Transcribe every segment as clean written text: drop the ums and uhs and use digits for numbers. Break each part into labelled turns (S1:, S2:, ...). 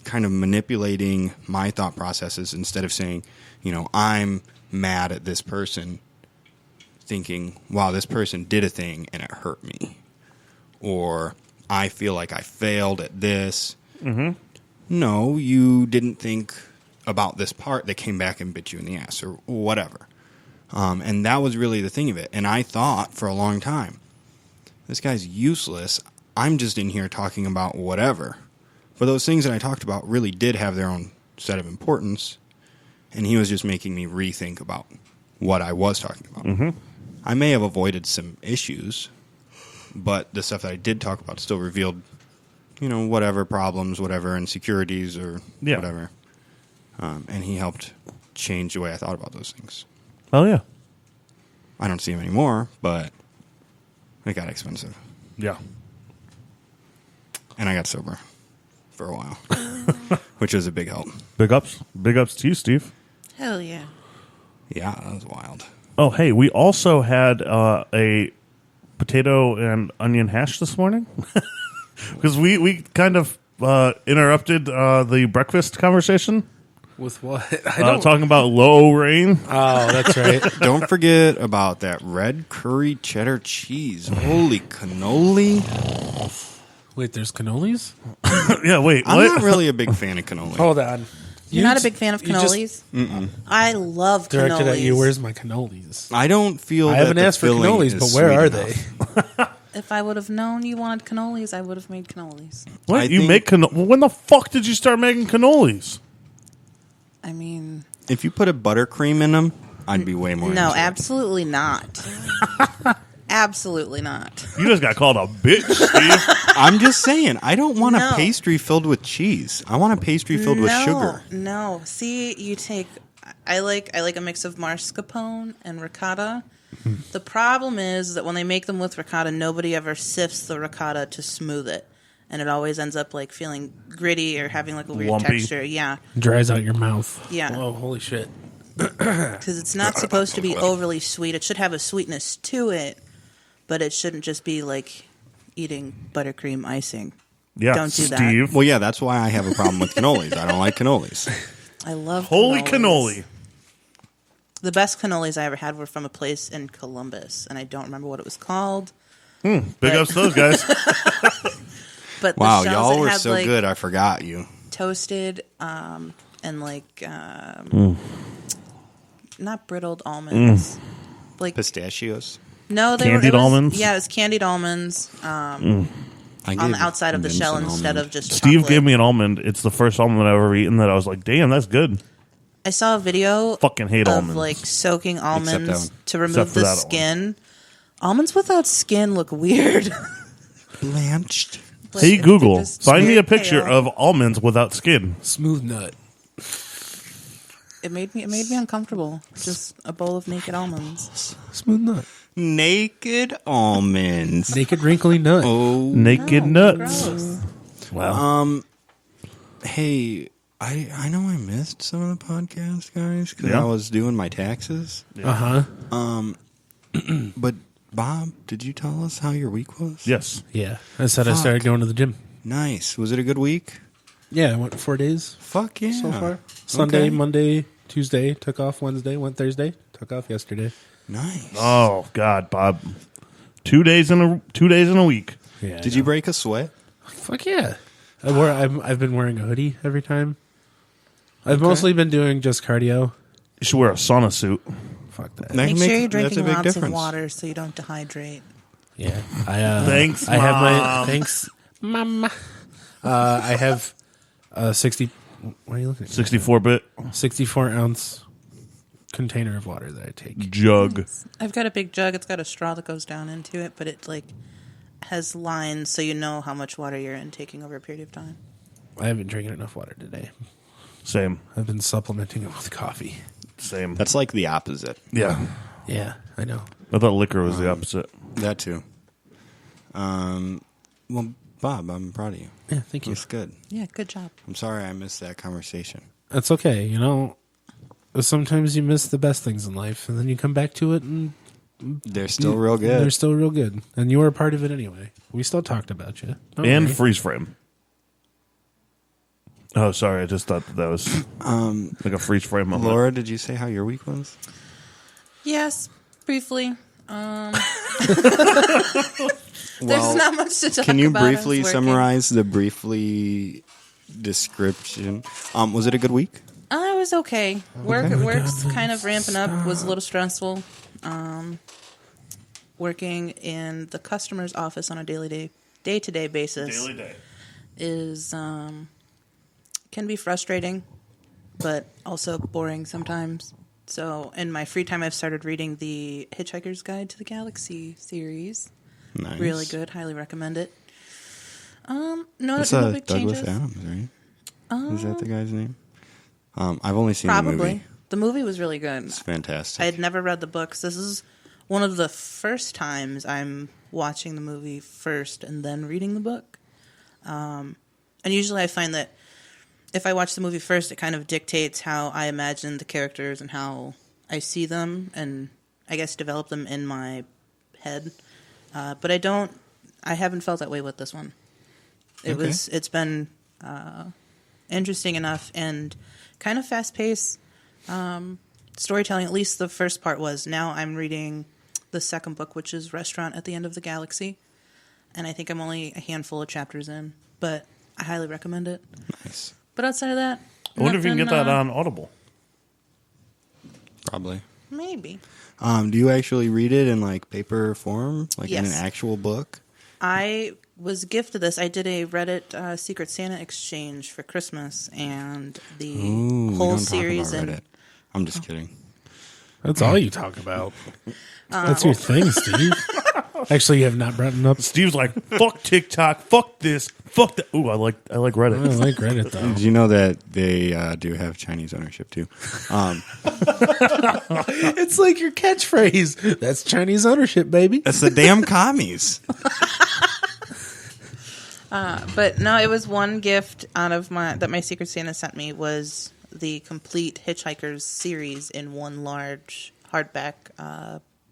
S1: kind of manipulating my thought processes instead of saying, I'm mad at this person, thinking, wow, this person did a thing and it hurt me. Or I feel like I failed at this. Mm-hmm. No, you didn't think about this part that came back and bit you in the ass or whatever. And that was really the thing of it. And I thought for a long time, this guy's useless. I'm just in here talking about whatever. But those things that I talked about really did have their own set of importance. And he was just making me rethink about what I was talking about. Mm-hmm. I may have avoided some issues, but the stuff that I did talk about still revealed, whatever problems, whatever insecurities or whatever. And he helped change the way I thought about those things.
S2: Oh, yeah.
S1: I don't see him anymore, but it got expensive.
S2: Yeah.
S1: And I got sober for a while, which was a big help.
S2: Big ups. Big ups to you, Steve.
S3: Hell yeah.
S1: Yeah, that was wild.
S2: Oh, hey, we also had a potato and onion hash this morning. Because we kind of interrupted the breakfast conversation.
S4: With what?
S2: Talking about Lowrain.
S4: Oh, that's right.
S1: Don't forget about that red curry cheddar cheese. Holy cannoli.
S4: Wait, there's cannolis?
S2: Yeah, wait.
S1: I'm
S2: what?
S1: not really a big fan of cannoli.
S4: Hold on.
S3: You're not a big fan of cannolis? I love
S4: Directed
S3: cannolis.
S4: at you, where's my cannolis?
S1: I don't feel
S4: I
S1: that
S4: haven't
S1: the
S4: asked for
S1: filling
S4: cannolis,
S1: is
S4: but where
S1: sweet
S4: are
S1: enough.
S4: they?
S3: If I would have known you wanted cannolis, I would have made cannolis.
S2: What?
S1: I
S2: You
S1: think-
S2: make cannolis? When the fuck did you start making cannolis?
S3: I mean,
S1: If you put a buttercream in them, I'd be way more
S3: no,
S1: into it.
S3: absolutely not. Absolutely not.
S2: You just got called a bitch, Steve.
S1: I'm just saying, I don't want
S3: No.
S1: a pastry filled with cheese. I want a pastry filled with sugar.
S3: No, see, you take. I like a mix of mascarpone and ricotta. The problem is that when they make them with ricotta, nobody ever sifts the ricotta to smooth it, and it always ends up like feeling gritty or having like a weird
S2: Lumpy.
S3: texture. Yeah,
S4: Dries out your mouth.
S3: Yeah.
S4: Whoa, holy shit.
S3: because it's not supposed to be overly sweet. It should have a sweetness to it, but it shouldn't just be like eating buttercream icing.
S2: Yeah,
S3: Don't do that.
S2: Steve.
S1: Well, yeah, that's why I have a problem with cannolis. I don't like cannolis.
S3: I love
S2: Holy
S3: cannolis.
S2: cannoli.
S3: The best cannolis I ever had were from a place in Columbus, and I don't remember what it was called.
S2: Big ups to those guys.
S3: But
S1: Wow,
S3: the shells
S1: y'all
S3: that
S1: were
S3: had,
S1: so
S3: like,
S1: good, I forgot you.
S3: toasted and like not brittled almonds, like
S1: Pistachios.
S3: no, they
S2: Candied
S3: were, it was,
S2: almonds?
S3: Yeah, it was candied almonds on the outside of the shell instead of just
S2: Steve
S3: chocolate.
S2: gave me an almond. It's the first almond I've ever eaten that I was like, damn, that's good.
S3: I saw a video
S2: Fucking hate
S3: of
S2: almonds.
S3: like soaking
S1: that
S3: almonds
S1: one.
S3: to
S2: Except
S3: remove
S2: for
S3: the
S2: that one.
S3: skin. Almonds without skin look weird.
S1: Blanched.
S3: Like,
S2: Hey,
S3: they're
S2: Google,
S3: just
S2: find me a
S3: weird
S2: picture
S3: pale.
S2: of almonds without skin.
S4: Smooth nut.
S3: It made me uncomfortable. Just a bowl of naked almonds.
S4: Smooth nut.
S1: Naked almonds.
S4: Naked wrinkly nut.
S1: Oh.
S2: Naked nuts.
S3: Gross.
S2: Wow.
S1: Hey, I know I missed some of the podcast, guys, because
S2: Yeah.
S1: I was doing my taxes.
S4: Uh-huh.
S1: But, Bob, did you tell us how your week was?
S2: Yes.
S4: Yeah. I said I
S1: Fuck.
S4: started going to the gym.
S1: Nice. Was it a good week?
S4: Yeah, I went 4 days
S1: Fuck yeah.
S4: so far. Sunday,
S1: Okay.
S4: Monday, Tuesday, took off Wednesday, went Thursday, took off yesterday.
S1: Nice.
S2: Oh God, Bob. 2 days in a week.
S4: Yeah.
S1: Did you break a sweat?
S4: Fuck yeah. I've been wearing a hoodie every time. I've mostly been doing just cardio.
S2: You should wear a sauna suit.
S4: Fuck that.
S1: That
S3: Make
S1: can
S3: sure you're
S1: that's a
S3: drinking
S1: big
S3: lots
S1: difference.
S3: of water so you don't dehydrate.
S4: Yeah.
S2: Thanks,
S4: I have my
S2: Mom.
S4: thanks, Mama. I have 60. What are you looking at?
S2: 64-bit
S4: 64-ounce container of water that I take.
S2: jug.
S3: I've got a big jug. It's got a straw that goes down into it, but it like has lines so you know how much water you're intaking over a period of time.
S4: I haven't drinking enough water today.
S2: Same.
S4: I've been supplementing it with coffee.
S2: Same.
S1: That's like the opposite.
S2: Yeah.
S4: Yeah, I know.
S2: I thought liquor was the opposite.
S1: That too. Well, Bob, I'm proud of you.
S4: Yeah, thank you.
S1: It's good.
S3: Yeah, good job.
S1: I'm sorry I missed that conversation.
S4: That's okay. You know, sometimes you miss the best things in life, and then you come back to it, and
S1: They're still real good.
S4: they're still real good. And you were a part of it anyway. We still talked about you. Don't
S2: And
S4: worry.
S2: freeze frame. Oh, sorry. I just thought that was like a freeze frame moment.
S1: Laura, did you say how your week was?
S3: Yes, briefly. There's not much to talk about.
S1: Can you
S3: I was
S1: briefly
S3: working.
S1: summarize the briefly description? Was it a good week?
S3: It was okay. Work's kind of ramping up. Was a little stressful. Working in the customer's office on a day-to-day basis
S2: Daily day.
S3: is can be frustrating, but also boring sometimes. So in my free time, I've started reading the Hitchhiker's Guide to the Galaxy series.
S1: Nice.
S3: Really good. Highly recommend it. No
S1: That's
S3: big
S1: Douglas
S3: changes.
S1: Adams, right? Is that the guy's name? I've only seen
S3: Probably.
S1: the movie.
S3: The movie was really good.
S1: It's fantastic.
S3: I had never read the books. This is one of the first times I'm watching the movie first and then reading the book. And usually I find that if I watch the movie first, it kind of dictates how I imagine the characters and how I see them and I guess develop them in my head. But I haven't felt that way with this one. It's been interesting enough and kind of fast-paced storytelling. At least the first part was. Now I'm reading the second book, which is Restaurant at the End of the Galaxy. And I think I'm only a handful of chapters in, but I highly recommend it.
S1: Nice.
S3: But outside of that,
S2: I wonder if you can get
S3: nothing,
S2: that on Audible.
S1: Probably.
S3: Maybe.
S1: Do you actually read it in like paper form, like in an
S3: Yes.
S1: actual book?
S3: I was gifted this. I did a Reddit Secret Santa exchange for Christmas, and the
S1: Ooh, we
S3: whole
S1: don't
S3: series.
S1: talk about
S3: And
S1: Reddit. I'm just kidding.
S4: That's all you talk about. That's your thing, Steve. Actually, you have not brought it up.
S2: Steve's like, fuck TikTok, fuck this, fuck that. Ooh, I like
S4: I
S2: Reddit.
S4: like Reddit, though.
S1: Did you know that they do have Chinese ownership too?
S4: It's like your catchphrase. That's Chinese ownership, baby.
S1: That's the damn commies.
S3: But no, it was one gift out of that my Secret Santa sent me was the complete Hitchhikers series in one large hardback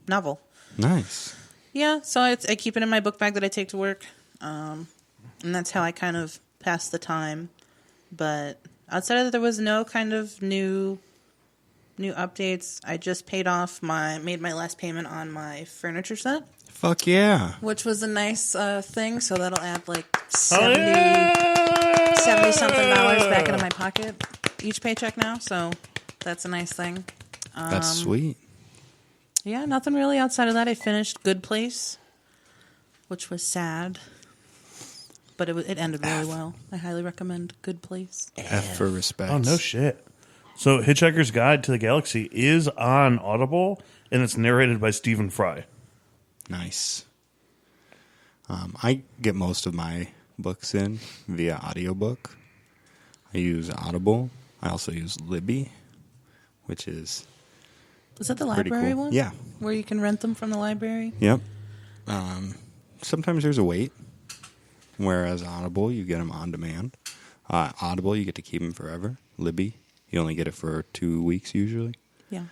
S3: novel.
S1: Nice.
S3: Yeah, so I keep it in my book bag that I take to work, and that's how I kind of pass the time. But outside of that, there was no kind of new updates. I just made my last payment on my furniture set,
S1: Fuck yeah.
S3: which was a nice thing. So that'll add like
S2: Oh,
S3: 70 something dollars back into my pocket each paycheck now. So that's a nice thing.
S1: That's sweet.
S3: Yeah, nothing really outside of that. I finished Good Place, which was sad, but it ended really well. I highly recommend Good Place.
S1: F for respect.
S2: Oh, no shit. So Hitchhiker's Guide to the Galaxy is on Audible, and it's narrated by Stephen Fry.
S1: Nice. I get most of my books in via audiobook. I use Audible. I also use Libby, which is
S3: Is that the
S1: pretty
S3: library
S1: cool.
S3: one?
S1: Yeah.
S3: Where you can rent them from the library?
S1: Yep. Sometimes there's a wait, whereas Audible, you get them on demand. Audible, you get to keep them forever. Libby, you only get it for 2 weeks usually.
S3: Yeah.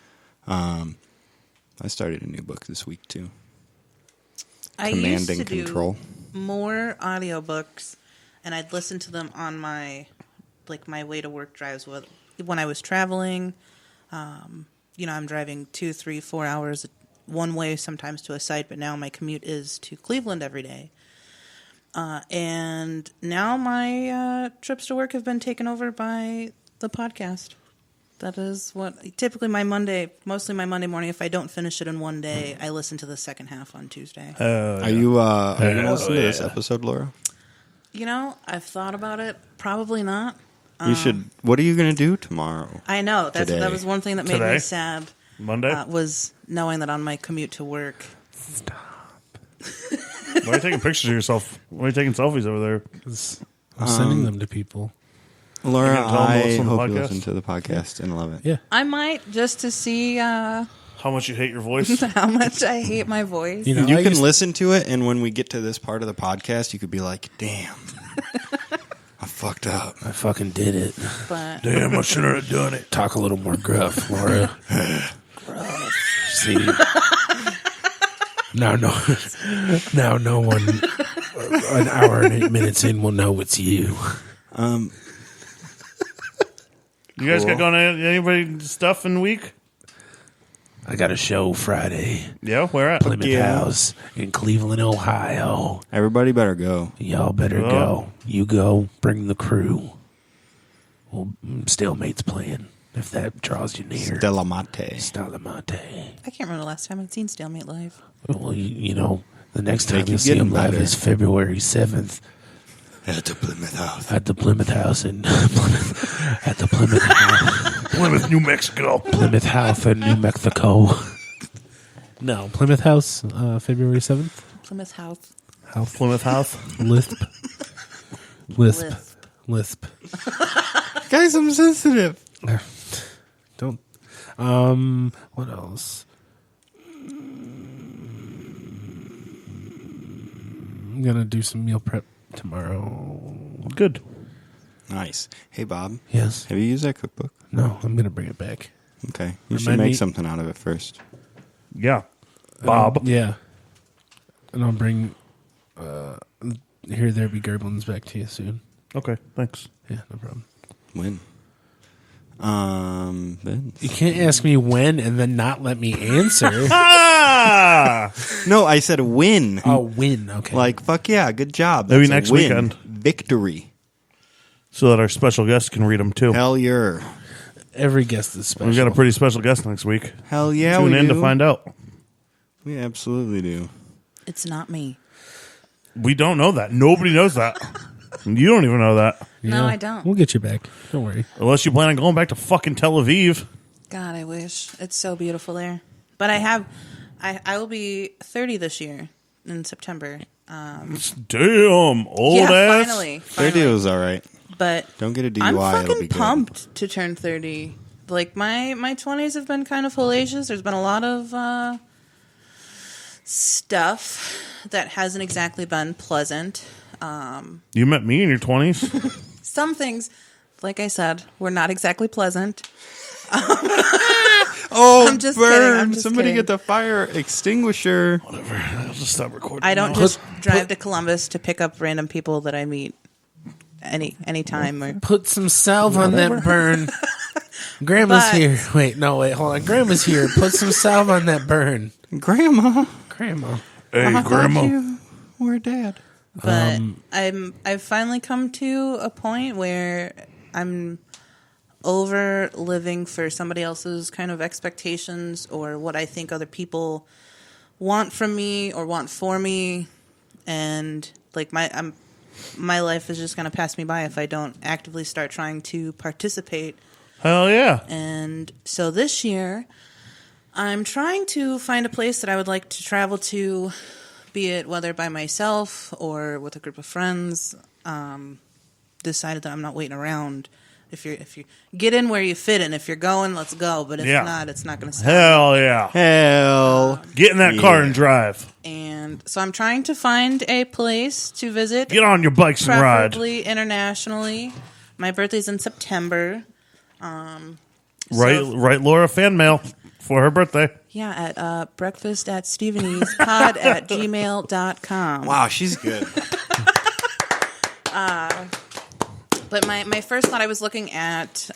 S1: I started a new book this week too.
S3: I
S1: Command
S3: used to
S1: and Control.
S3: do more audiobooks, and I'd listen to them on my way to work drives when I was traveling. I'm driving 2, 3, 4 hours one way sometimes to a site, but now my commute is to Cleveland every day. And now my trips to work have been taken over by the podcast. That is what typically mostly my Monday morning. If I don't finish it in one day, I listen to the second half on Tuesday.
S1: Are you going to listen to this episode, Laura?
S3: I've thought about it. Probably not.
S1: You should. What are you going to do tomorrow?
S3: I know
S1: Today.
S3: that was one thing that made
S2: Today?
S3: me sad.
S2: Monday?
S3: Was knowing that on my commute to work.
S2: Why are you taking pictures of yourself? Why are you taking selfies over there?
S4: I'm sending them to people.
S1: Laura,
S2: You gonna tell them to
S1: I
S2: listen to the
S1: hope you
S2: podcast?
S1: listen to the podcast and love it.
S4: Yeah.
S3: I might just to see
S2: How much you hate your voice?
S3: how much I hate my voice.
S4: You know,
S1: You
S4: I
S1: can
S4: used-
S1: listen to it, and when we get to this part of the podcast, you could be like, damn, I fucked up.
S4: I fucking did it.
S3: But
S2: Damn, I shouldn't have done it.
S4: Talk a little more gruff, Laura. See. Now no one an hour and 8 minutes in will know it's you.
S2: You guys got
S1: Cool.
S2: going anybody stuff in the week?
S4: I got a show Friday.
S2: Yeah, where at?
S4: Plymouth
S1: Yeah.
S4: House in Cleveland, Ohio.
S1: Everybody better go.
S4: Y'all better
S2: Oh.
S4: go. You go. Bring the crew. Well, Stalemate's playing. If that draws you near.
S1: Stella Mate.
S4: Stalamate.
S3: I can't remember the last time I'd seen Stalemate live.
S4: Well, you know, the next
S1: They
S4: time
S1: keep
S4: you see him
S1: getting
S4: live
S1: better.
S4: is February 7th
S1: At the Plymouth House.
S4: at the Plymouth House in at the Plymouth House,
S2: Plymouth, New Mexico.
S4: Plymouth House in New Mexico. No, Plymouth House, February 7th.
S3: Plymouth House.
S4: House.
S2: Plymouth House.
S4: Lisp. Lisp.
S3: Lisp.
S4: Lisp.
S1: Guys, I'm sensitive.
S4: Don't. What else? I'm gonna do some meal prep tomorrow.
S2: Good.
S1: Nice. Hey, Bob.
S4: Yes.
S1: Have you used that cookbook?
S4: No, I'm gonna bring it back.
S1: Okay. You should
S4: Remind
S1: make
S4: me-
S1: something out of it first.
S2: Yeah. Bob.
S4: Yeah. And I'll bring Here There Be Gerblins back to you soon.
S2: Okay, thanks.
S4: Yeah, no problem.
S1: When? Ben.
S4: You can't ask me when and then not let me answer.
S2: Ah!
S1: No, I said win.
S4: Oh, when. Okay.
S1: Like, fuck yeah, good job.
S2: Maybe
S1: That's a
S2: next
S1: win.
S2: weekend.
S1: Victory.
S2: So that our special guest can read them too.
S1: Hell yeah.
S4: Every guest is special.
S2: We've got a pretty special guest next week.
S1: Hell yeah,
S2: Tune
S1: we
S2: in
S1: do.
S2: to find out.
S1: We absolutely do.
S3: It's not me.
S2: We don't know that. Nobody knows that. You don't even know that.
S3: No, I don't.
S4: We'll get you back. Don't worry.
S2: Unless you plan on going back to fucking Tel Aviv.
S3: God, I wish. It's so beautiful there. But I will be 30 this year in September.
S2: Damn, old
S3: yeah,
S2: ass.
S3: finally.
S1: 30 was all right.
S3: But
S1: Don't get a DUI.
S3: I'm
S1: it'll be
S3: fucking
S1: good.
S3: pumped to turn 30. Like, my 20s have been kind of hellacious. There's been a lot of stuff that hasn't exactly been pleasant.
S2: You met me in your 20s.
S3: Some things, like I said, were not exactly pleasant.
S1: Oh,
S3: I'm just
S1: burn.
S3: kidding, I'm just
S1: Somebody
S3: kidding.
S1: get the fire extinguisher.
S2: Whatever. I'll just stop recording.
S3: I don't
S2: now.
S3: just drive to Columbus to pick up random people that I meet anytime. Or
S4: Put some salve on that burn. Grandma's
S3: But-
S4: here. Wait, hold on. Grandma's here. Put some salve on that burn.
S1: Grandma.
S4: Grandma.
S2: Hey,
S1: I thought
S2: Grandma.
S1: you were dead.
S3: But I've finally come to a point where I'm over living for somebody else's kind of expectations or what I think other people want from me or want for me, and like my life is just going to pass me by if I don't actively start trying to participate.
S2: Hell yeah.
S3: And so this year, I'm trying to find a place that I would like to travel to, be it whether by myself or with a group of friends. Decided that I'm not waiting around. If you get in where you fit in, if you're going, let's go. But if
S2: Yeah.
S3: not, it's not going to stop.
S2: Hell yeah.
S1: Hell.
S2: Get in that car
S1: Yeah.
S2: and drive.
S3: And so I'm trying to find a place to visit,
S2: Get on your bikes and ride.
S3: preferably internationally. My birthday's in September.
S2: Write Laura fan mail for her birthday.
S3: Yeah, at breakfast at stevenie'spod at gmail.com.
S1: Wow, she's good.
S3: But my first thought, I was looking at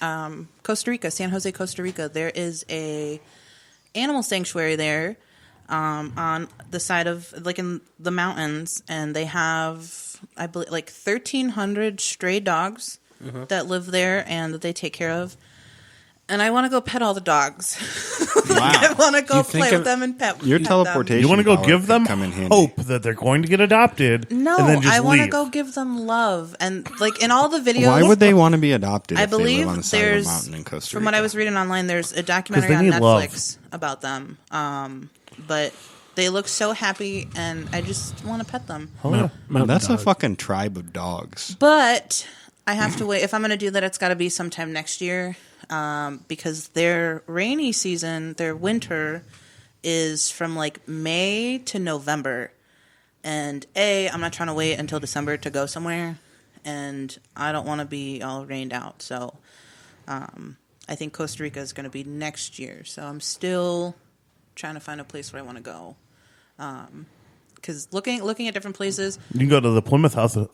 S3: Costa Rica, San Jose, Costa Rica. There is a animal sanctuary there on the side of, like, in the mountains, and they have, I believe, like 1,300 stray dogs that live there and that they take care of. And I want to go pet all the dogs. I
S1: Wow.
S3: want to go
S4: you think
S3: play
S4: of-
S3: with them and pet
S1: Your
S3: pet
S1: teleportation.
S2: You want to go
S1: power
S2: give
S1: could
S2: them
S1: come in handy.
S2: hope that they're going to get adopted
S3: No,
S2: and then just
S3: I want to
S2: leave.
S3: go give them love. And, like, in all the videos...
S1: Why would they want to be adopted
S3: I
S1: if they
S3: believe
S1: live on the side of
S3: there's,
S1: a mountain in Costa Rica?
S3: from what I was reading online, there's a documentary
S2: they
S3: on
S2: need
S3: Netflix
S2: love.
S3: about them. But they look so happy, and I just want to pet them.
S2: Oh, yeah.
S4: Mountain
S1: That's a
S4: dog.
S1: fucking tribe of dogs.
S3: But I have to wait. If I'm going to do that, it's got to be sometime next year, because their rainy season, their winter, is from like May to November. And I'm not trying to wait until December to go somewhere, and I don't want to be all rained out. So I think Costa Rica is going to be next year. So I'm still trying to find a place where I want to go. Because looking at different places,
S2: You can go to the Plymouth House.
S3: the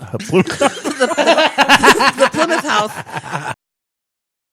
S3: Plymouth House